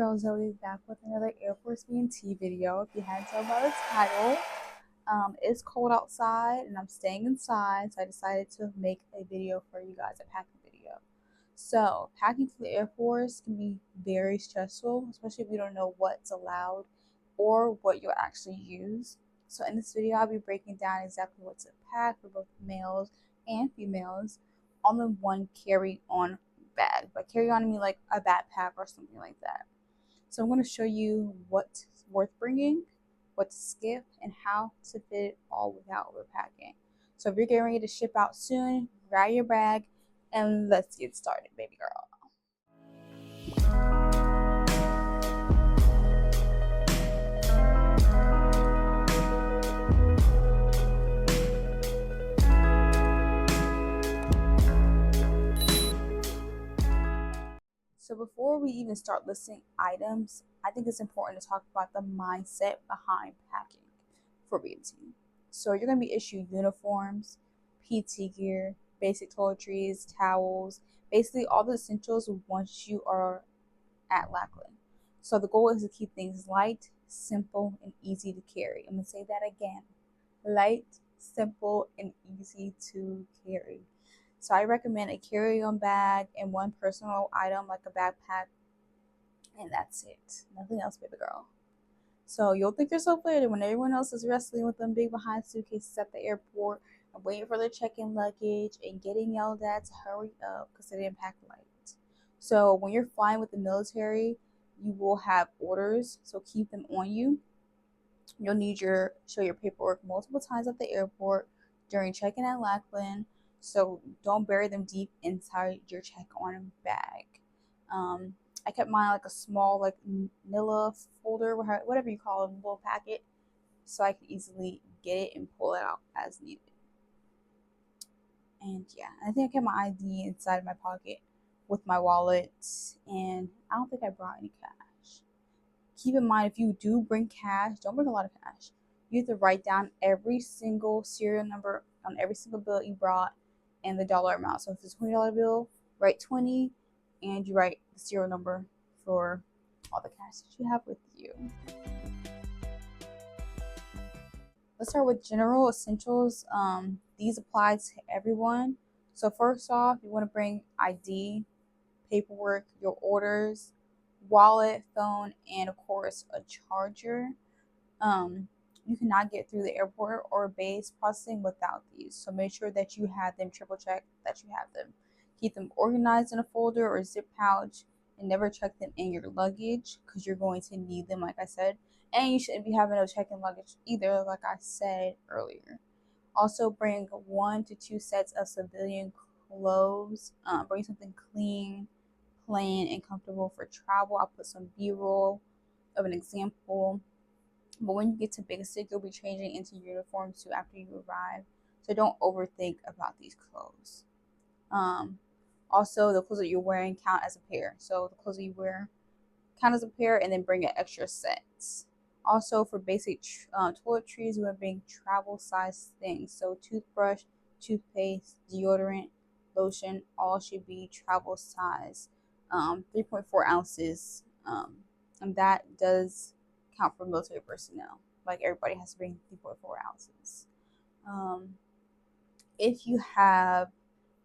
Girls, I'll be back with another Air Force BMT video. If you hadn't told by the title, it's cold outside and I'm staying inside, so I decided to make a video for you guys, a packing video. So, packing for the Air Force can be very stressful, especially if you don't know what's allowed or what you'll actually use. So, in this video, I'll be breaking down exactly what to pack for both males and females on the one carry-on bag. By carry-on, I mean like a backpack or something like that. So I'm going to show you what's worth bringing, what to skip, and how to fit it all without overpacking. So if you're getting ready to ship out soon, grab your bag and let's get started, baby girl. So before we even start listing items, I think it's important to talk about the mindset behind packing for BMT. So you're going to be issued uniforms, PT gear, basic toiletries, towels, basically all the essentials once you are at Lackland. So the goal is to keep things light, simple, and easy to carry. I'm going to say that again. Light, simple, and easy to carry. So I recommend a carry-on bag and one personal item like a backpack, and that's it. Nothing else, baby girl. So you'll thank yourself later when everyone else is wrestling with them big behind suitcases at the airport and waiting for their check-in luggage and getting yelled at to hurry up because they didn't pack light. So when you're flying with the military, you will have orders, so keep them on you. You'll need to show your paperwork multiple times at the airport during check-in at Lackland. So don't bury them deep inside your check-on bag. I kept mine like a small like Manila folder, whatever you call it, a little packet, so I can easily get it and pull it out as needed. And yeah, I think I kept my ID inside my pocket with my wallet, and I don't think I brought any cash. Keep in mind, if you do bring cash, don't bring a lot of cash. You have to write down every single serial number on every single bill you brought and the dollar amount. So if it's a $20 bill, write 20 and you write the serial number for all the cash that you have with you. Let's start with general essentials. These apply to everyone. So first off, you want to bring ID, paperwork, your orders, wallet, phone, and of course a charger. You cannot get through the airport or base processing without these, so make sure that you have them, triple check that you have them. Keep them organized in a folder or zip pouch and never check them in your luggage because you're going to need them, like I said. And you shouldn't be having no check-in luggage either, like I said earlier. Also bring 1 to 2 sets of civilian clothes. Bring something clean, plain, and comfortable for travel. I'll put some B-roll of an example. But when you get to basic, you'll be changing into uniform too after you arrive. So don't overthink about these clothes. Also, the clothes that you're wearing count as a pair. So the clothes that you wear count as a pair, and then bring an extra set. Also, for basic toiletries, you want to bring travel size things. So toothbrush, toothpaste, deodorant, lotion, all should be travel size. 3.4 ounces. And that does count for military personnel. Like everybody has to bring 3.4 ounces. If you have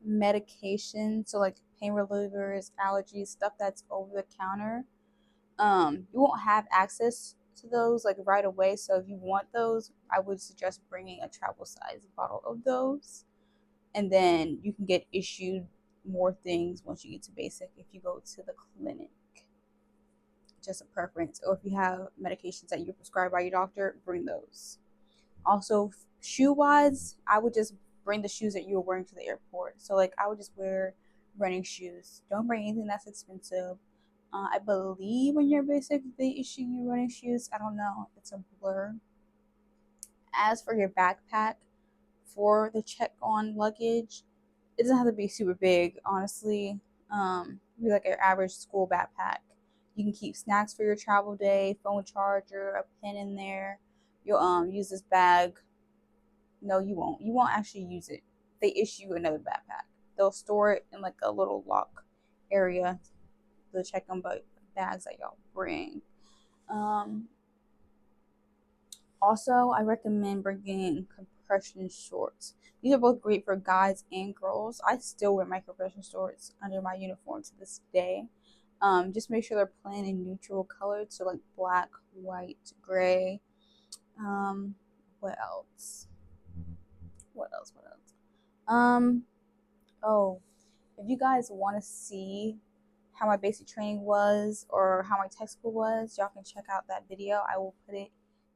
medication, so like pain relievers, allergies, stuff that's over the counter, you won't have access to those like right away. So if you want those, I would suggest bringing a travel size bottle of those, and then you can get issued more things once you get to basic if you go to the clinic. Just a preference. Or if you have medications that you're prescribed by your doctor, bring those. Also, shoe wise, I would just bring the shoes that you're wearing to the airport. So like I would just wear running shoes. Don't bring anything that's expensive. I believe when you're basic they issue you running shoes. I don't know, it's a blur. As for your backpack, for the check-on luggage, it doesn't have to be super big, honestly. Be like your average school backpack. You can keep snacks for your travel day, phone charger, a pen in there. You'll use this bag. No, you won't. You won't actually use it. They issue another backpack. They'll store it in like a little lock area, the check-in bags that y'all bring. Also, I recommend bringing compression shorts. These are both great for guys and girls. I still wear my compression shorts under my uniform to this day. Just make sure they're plain and neutral colored, so like black, white, gray. What else? What else? What else? Oh, if you guys want to see how my basic training was or how my tech school was, y'all can check out that video. I will put it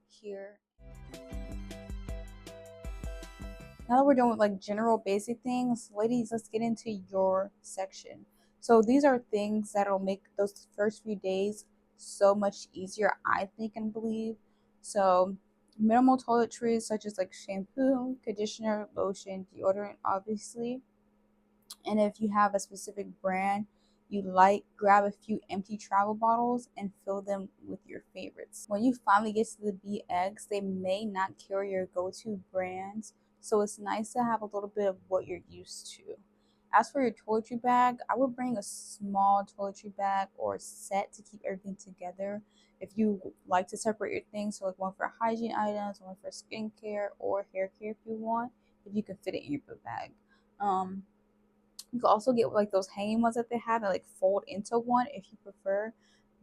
here. Now that we're done with like general basic things, ladies, let's get into your section. So these are things that'll make those first few days so much easier, I think and believe. So minimal toiletries such as like shampoo, conditioner, lotion, deodorant, obviously. And if you have a specific brand you like, grab a few empty travel bottles and fill them with your favorites. When you finally get to the BX, they may not carry your go-to brands, so it's nice to have a little bit of what you're used to. As for your toiletry bag, I would bring a small toiletry bag or a set to keep everything together. If you like to separate your things, so like one for hygiene items, one for skincare or hair care if you want, if you can fit it in your book bag. You can also get like those hanging ones that they have and like fold into one if you prefer,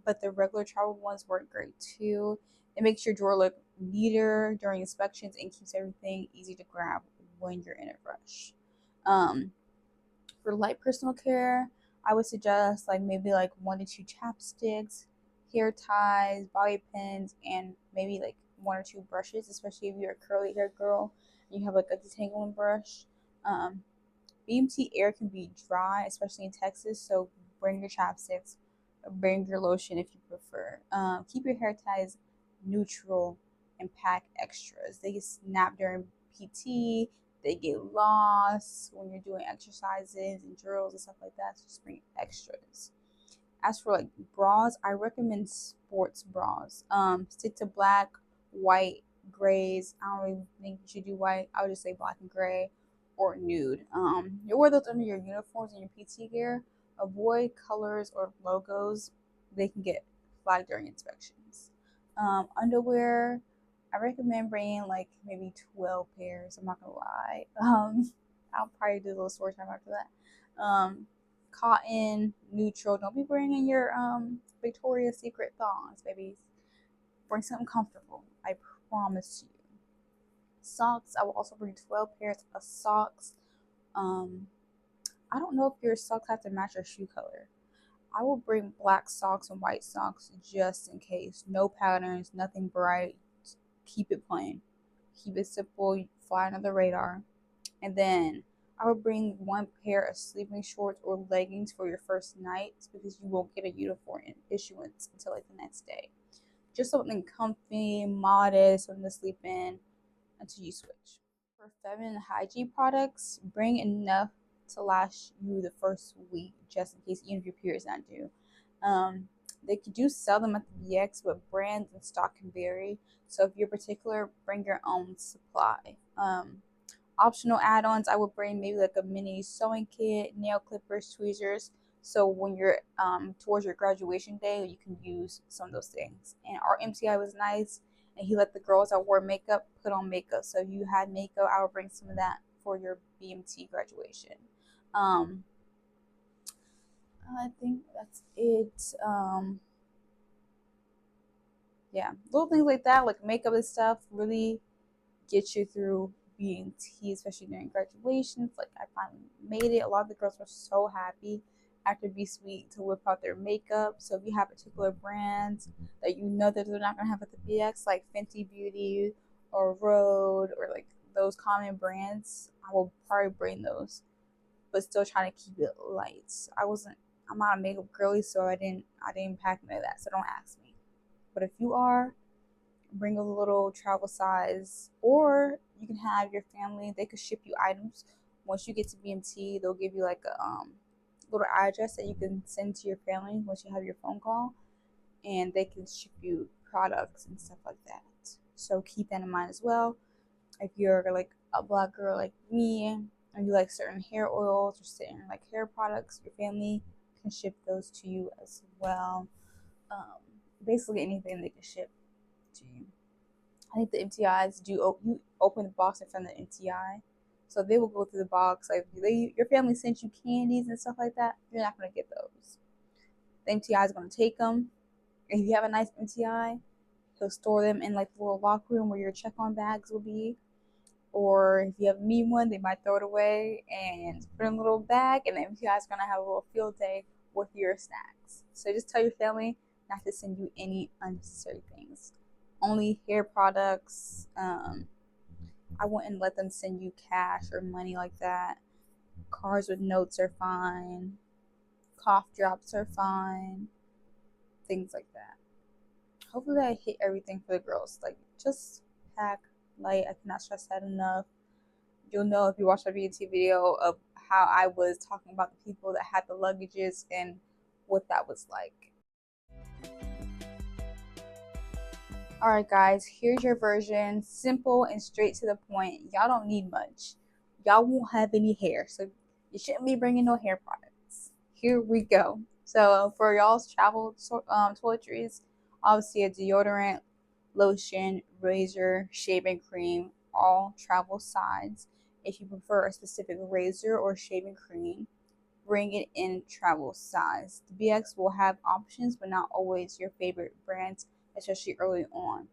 but the regular travel ones work great too. It makes your drawer look neater during inspections and keeps everything easy to grab when you're in a rush. For light personal care, I would suggest like maybe like 1 to 2 chapsticks, hair ties, bobby pins, and maybe like 1 or 2 brushes, especially if you're a curly hair girl and you have like a detangling brush. BMT air can be dry, especially in Texas, so bring your chapsticks, bring your lotion if you prefer. Keep your hair ties neutral and pack extras. They get snapped during PT, they get lost when you're doing exercises and drills and stuff like that, so just bring extras. As for like bras, I recommend sports bras. Stick to black, white, grays. I don't really think you should do white. I would just say black and gray or nude. You wear those under your uniforms and your PT gear. Avoid colors or logos. They can get flagged during inspections. Underwear, I recommend bringing like maybe 12 pairs. I'm not gonna lie. I'll probably do a little story time after that. Cotton, neutral. Don't be bringing your Victoria's Secret thongs, babies. Bring something comfortable. I promise you. Socks, I will also bring 12 pairs of socks. I don't know if your socks have to match your shoe color. I will bring black socks and white socks just in case. No patterns, nothing bright. Keep it plain. Keep it simple, fly under the radar. And then I would bring 1 pair of sleeping shorts or leggings for your first night because you won't get a uniform issuance until like the next day. Just something comfy, modest, something to sleep in until you switch. For feminine hygiene products, bring enough to last you the first week, just in case, even if your period's not due. They do sell them at the BX, but brands and stock can vary. So if you're particular, bring your own supply. Optional add-ons, I would bring maybe like a mini sewing kit, nail clippers, tweezers. So when you're towards your graduation day, you can use some of those things. And our MTI was nice, and he let the girls that wore makeup put on makeup. So if you had makeup, I would bring some of that for your BMT graduation. I think that's it. Yeah, little things like that, like makeup and stuff, really get you through BMT, especially during graduations. Like I finally made it. A lot of the girls were so happy after B Sweet to whip out their makeup. So if you have particular brands that you know that they're not gonna have at the BX, like Fenty Beauty or Rhode or like those common brands, I will probably bring those, but still trying to keep it light. I'm not a makeup girly, so I didn't pack none of that. So don't ask me. But if you are, bring a little travel size, or you can have your family, they could ship you items. Once you get to BMT, they'll give you like a little address that you can send to your family once you have your phone call, and they can ship you products and stuff like that. So keep that in mind as well. If you're like a black girl like me and you like certain hair oils or certain like hair products, your family can ship those to you as well. basically anything they can ship to you. I think the MTIs do. You open the box in front of the MTI, so they will go through the box. Like your family sent you candies and stuff like that, you're not gonna get those. The MTI is gonna take them. If you have a nice MTI, he'll store them in like the little locker room where your check-on bags will be. Or if you have a mean one, they might throw it away and put it in a little bag, and the MTI is gonna have a little field day with your snacks. So just tell your family not to send you any unnecessary things. Only hair products. I wouldn't let them send you cash or money like that. Cards with notes are fine. Cough drops are fine. Things like that. Hopefully I hit everything for the girls. Like, just pack light. I cannot stress that enough. You'll know if you watch my BMT video of how I was talking about the people that had the luggages and what that was like. Alright guys, here's your version. Simple and straight to the point. Y'all don't need much. Y'all won't have any hair, so you shouldn't be bringing no hair products. Here we go. So for y'all's travel toiletries, obviously a deodorant, lotion, razor, shaving cream, all travel size. If you prefer a specific razor or shaving cream, bring it in travel size. The BX will have options, but not always your favorite brands, especially early on.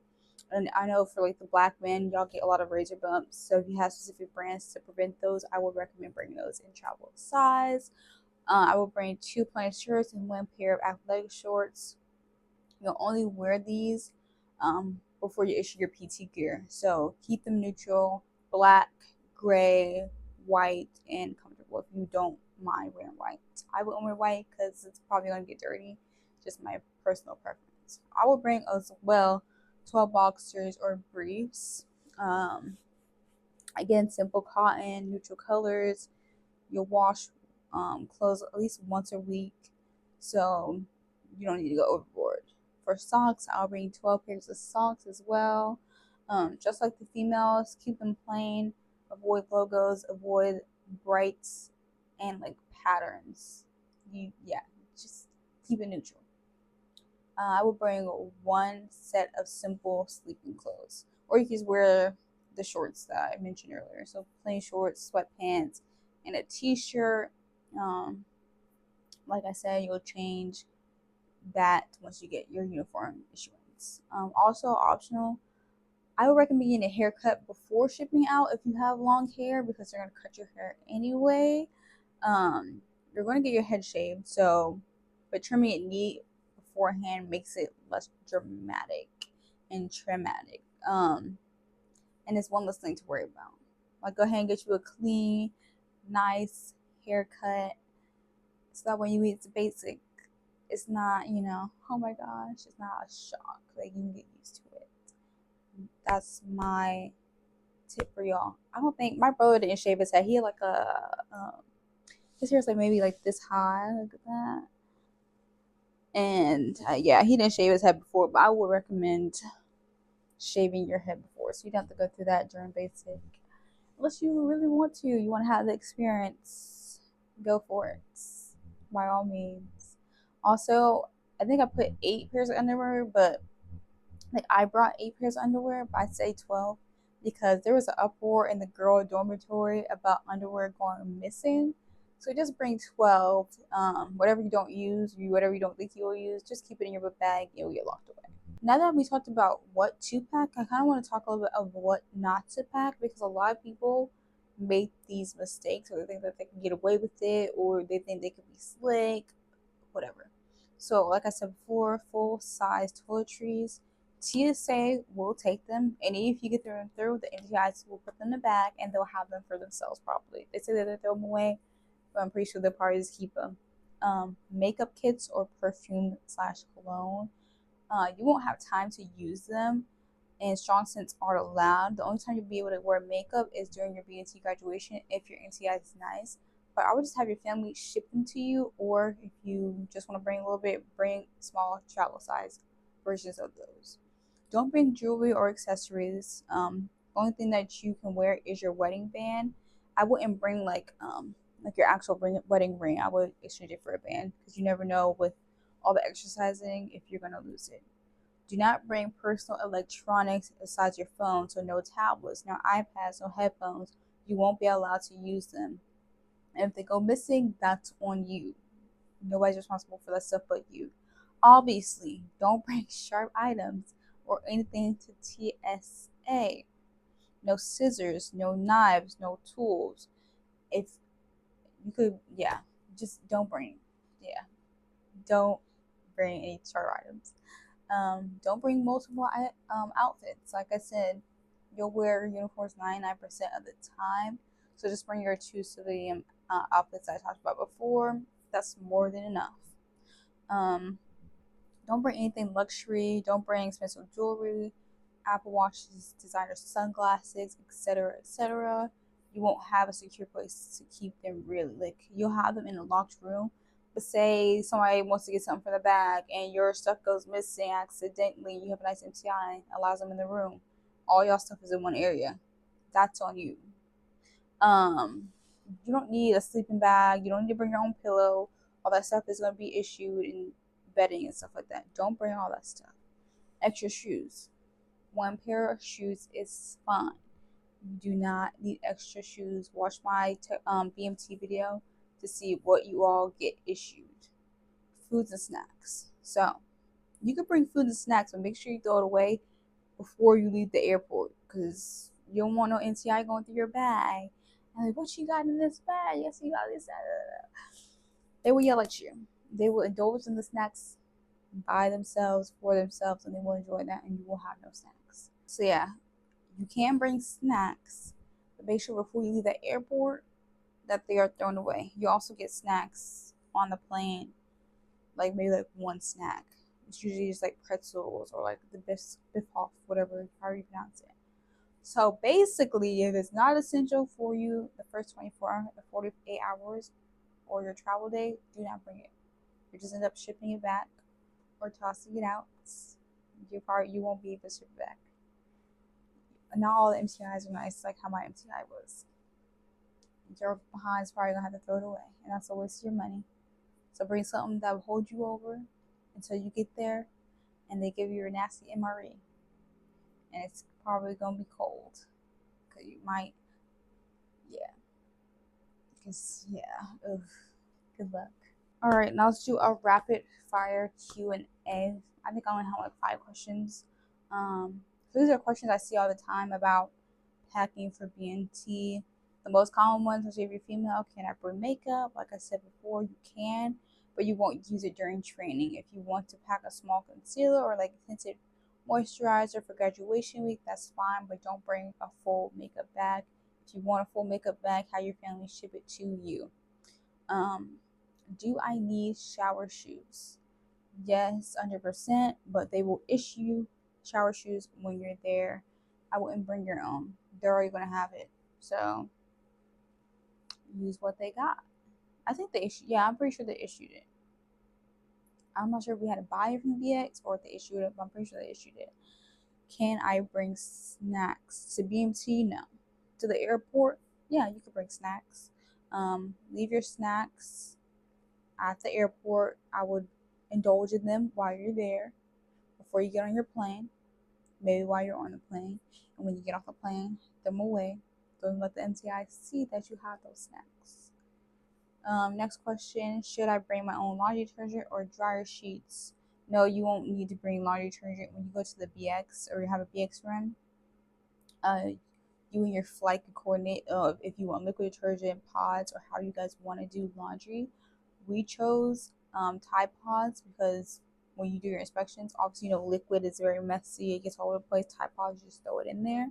And I know for like the black men, y'all get a lot of razor bumps. So if you have specific brands to prevent those, I would recommend bringing those in travel size. I will bring 2 plain shirts and 1 pair of athletic shorts. You'll only wear these before you issue your PT gear. So keep them neutral, black, gray, white, and comfortable if you don't mind wearing white. I wouldn't wear white because it's probably going to get dirty. Just my personal preference. I will bring as well 12 boxers or briefs. Again, simple cotton, neutral colors. You'll wash clothes at least once a week, so you don't need to go overboard. For socks, I'll bring 12 pairs of socks as well. Just like the females, keep them plain. Avoid logos. Avoid brights and like patterns. Just keep it neutral. I will bring 1 set of simple sleeping clothes, or you can just wear the shorts that I mentioned earlier. So plain shorts, sweatpants, and a t-shirt. Like I said, you'll change that once you get your uniform issuance. Also optional, I would recommend getting a haircut before shipping out if you have long hair, because they're going to cut your hair anyway. You're going to get your head shaved, but trimming it neat beforehand makes it less dramatic and traumatic. And it's one less thing to worry about. Like, go ahead and get you a clean, nice haircut, so that when you eat the basic, it's not, oh my gosh, it's not a shock. Like, you can get used to it. That's my tip for y'all. I don't think my brother didn't shave his head. He had like his hair's like maybe like this high, look at that. And yeah, he didn't shave his head before, but I would recommend shaving your head before, so you don't have to go through that during basic. Unless you really want to, you want to have the experience, go for it by all means. Also, I think I put 8 pairs of underwear, but like I brought 8 pairs of underwear, but I'd say 12 because there was an uproar in the girl dormitory about underwear going missing. So just bring 12. Whatever you don't use, whatever you don't think you'll use, just keep it in your book bag. It'll get locked away. Now that we talked about what to pack, I kind of want to talk a little bit of what not to pack, because a lot of people make these mistakes, or they think that they can get away with it, or they think they could be slick, whatever. So like I said before, full size toiletries, TSA will take them, and if you get them through, the MTIs will put them in the bag and they'll have them for themselves probably. They say that they throw them away, but I'm pretty sure they'll probably just keep them. Makeup kits or perfume/cologne. You won't have time to use them, and strong scents aren't allowed. The only time you'll be able to wear makeup is during your BMT graduation if your MTI is nice. But I would just have your family ship them to you, or if you just want to bring a little bit, bring small travel size versions of those. Don't bring jewelry or accessories. The only thing that you can wear is your wedding band. I wouldn't bring like your actual wedding ring. I would exchange it for a band, because you never know with all the exercising if you're going to lose it. Do not bring personal electronics besides your phone, so no tablets, no iPads, no headphones. You won't be allowed to use them. And if they go missing, that's on you. Nobody's responsible for that stuff but you. Obviously, don't bring sharp items or anything to TSA. No scissors, no knives, no tools. If you could, yeah, just don't bring. Yeah, don't bring any sharp items. Don't bring multiple outfits. Like I said, you'll wear uniforms 99% of the time. So just bring your two civilian outfits I talked about before. That's more than enough. Um, don't bring anything luxury. Don't bring expensive jewelry, Apple Watches, designer sunglasses, etc., etc. You won't have a secure place to keep them really. Like you'll have them in a locked room. But say somebody wants to get something from the bag and your stuff goes missing accidentally, you have a nice MTI, allows them in the room. All y'all stuff is in one area. That's on you. You don't need a sleeping bag. You don't need to bring your own pillow. All that stuff is going to be issued in bedding and stuff like that. Don't bring all that stuff. Extra shoes. One pair of shoes is fine. You do not need extra shoes. Watch my BMT video to see what you all get issued. Foods and snacks. So you can bring food and snacks, but make sure you throw it away before you leave the airport, because you don't want no MTI going through your bag. And like, what you got in this bag? Yes, you got this. They will yell at you. They will indulge in the snacks by themselves, for themselves, and they will enjoy that, and you will have no snacks. So yeah, you can bring snacks, but make sure before you leave the airport that they are thrown away. You also get snacks on the plane, like maybe like one snack. It's usually just like pretzels or like the biff off, whatever, however you pronounce it. So basically, if it's not essential for you the first 24 to 48 hours or your travel day, do not bring it. You just end up shipping it back or tossing it out. You won't be able to ship it back. Not all the MTIs are nice, like how my MTI was. Your behind's probably gonna have to throw it away, and that's a waste of your money. So bring something that will hold you over until you get there, and they give you a nasty MRE, and it's probably gonna be cold, cause you might, yeah, cause yeah, ugh, good luck. All right, now let's do a rapid fire Q&A. I think I only have like 5 questions. So these are questions I see all the time about packing for BMT. The most common ones, especially if you're female, can I bring makeup? Like I said before, you can, but you won't use it during training. If you want to pack a small concealer or like tinted moisturizer for graduation week, that's fine, but don't bring a full makeup bag. If you want a full makeup bag, have your family ship it to you. Do I need shower shoes? Yes, 100%, but they will issue shower shoes when you're there. I wouldn't bring your own. They're already going to have it. So use what they got. I think they issued, yeah, I'm pretty sure they issued it. I'm not sure if we had to buy it from BX or if they issued it, but I'm pretty sure they issued it. Can I bring snacks to BMT? No. To the airport? Yeah, you can bring snacks. Leave your snacks at the airport. I would indulge in them while you're there, before you get on your plane, maybe while you're on the plane, and when you get off the plane, throw them away. Don't let the MTI see that you have those snacks. Next question, should I bring my own laundry detergent or dryer sheets? No, you won't need to bring laundry detergent when you go to the BX or you have a BX run. You and your flight can coordinate if you want liquid detergent, pods, or how you guys want to do laundry. We chose Tide Pods because when you do your inspections, obviously, liquid is very messy. It gets all over the place. Tide Pods, just throw it in there.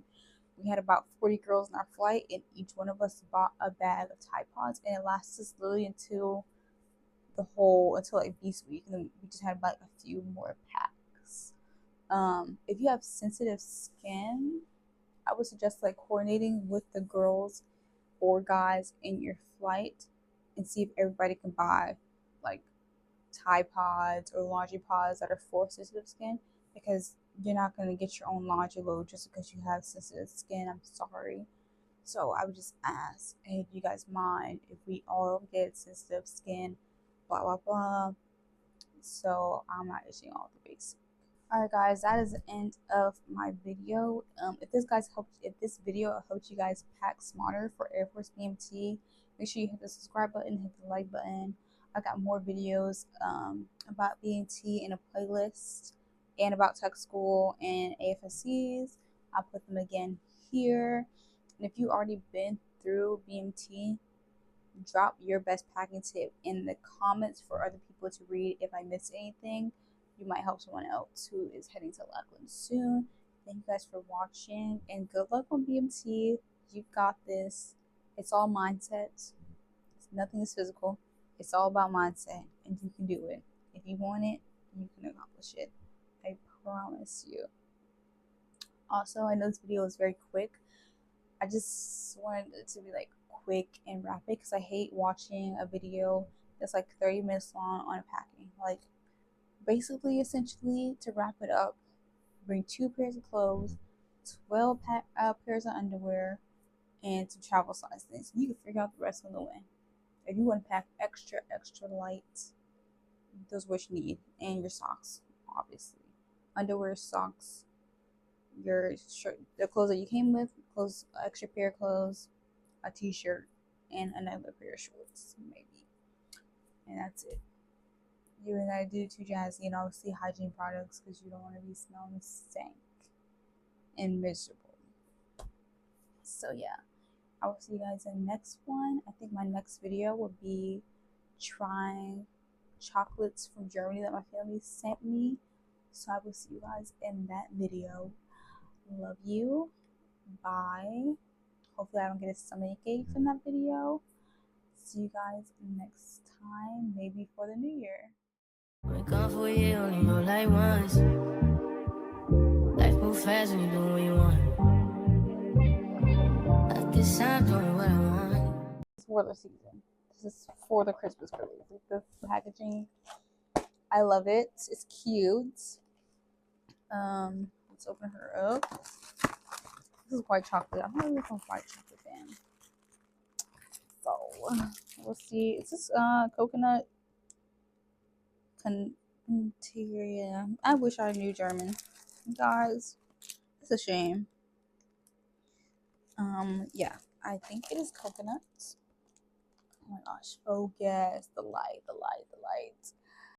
We had about 40 girls in our flight, and each one of us bought a bag of Tide Pods, and it lasts us literally until like Beast Week, and then we just had like a few more packs. If you have sensitive skin, I would suggest like coordinating with the girls or guys in your flight and see if everybody can buy like Tide Pods or laundry pods that are for sensitive skin, because you're not going to get your own laundry load just because you have sensitive skin. I'm sorry. So I would just ask, hey, do you guys mind if we all get sensitive skin? Blah, blah, blah. so I'm not itching all the basics. Alright guys, that is the end of my video. If this video helped you guys pack smarter for Air Force BMT, make sure you hit the subscribe button, hit the like button. I got more videos about BMT in a playlist and about tech school and AFSCs. I'll put them again here. And if you already been through BMT, drop your best packing tip in the comments for other people to read. If I missed anything, you might help someone else who is heading to Lackland soon. Thank you guys for watching and good luck on BMT. You've got this. It's all mindset. Nothing is physical. It's all about mindset, and you can do it. If you want it, you can accomplish it. I promise you. Also, I know this video is very quick. I just wanted it to be like quick and rapid because I hate watching a video that's like 30 minutes long on packing. Like, basically, essentially, to wrap it up, bring 2 pairs of clothes, 12 pairs of underwear, and some travel size things. You can figure out the rest on the way. If you want to pack extra light, those are what you need. And your socks, obviously. Underwear, socks, your shirt, the clothes that you came with, extra pair of clothes, a t-shirt, and another pair of shorts, maybe. And that's it. You ain't gotta do too jazzy, and obviously hygiene products because you don't want to be smelling stank and miserable. So yeah, I will see you guys in the next one. I think my next video will be trying chocolates from Germany that my family sent me. So I will see you guys in that video. Love you. Bye. Hopefully I don't get a stomachache from that video. See you guys next time, maybe for the new year. We gone for a year, only know like once. Life move fast when you do what you want. At this time, doing what I want. It's for the season. This is for the Christmas release. The packaging, I love it. It's cute. Let's open her up. This is white chocolate. I'm not really a white chocolate fan. So we'll see. It's this coconut Conteria. I wish I knew German. Guys, it's a shame. Yeah, I think it is coconut. Oh my gosh. Oh yes, the light.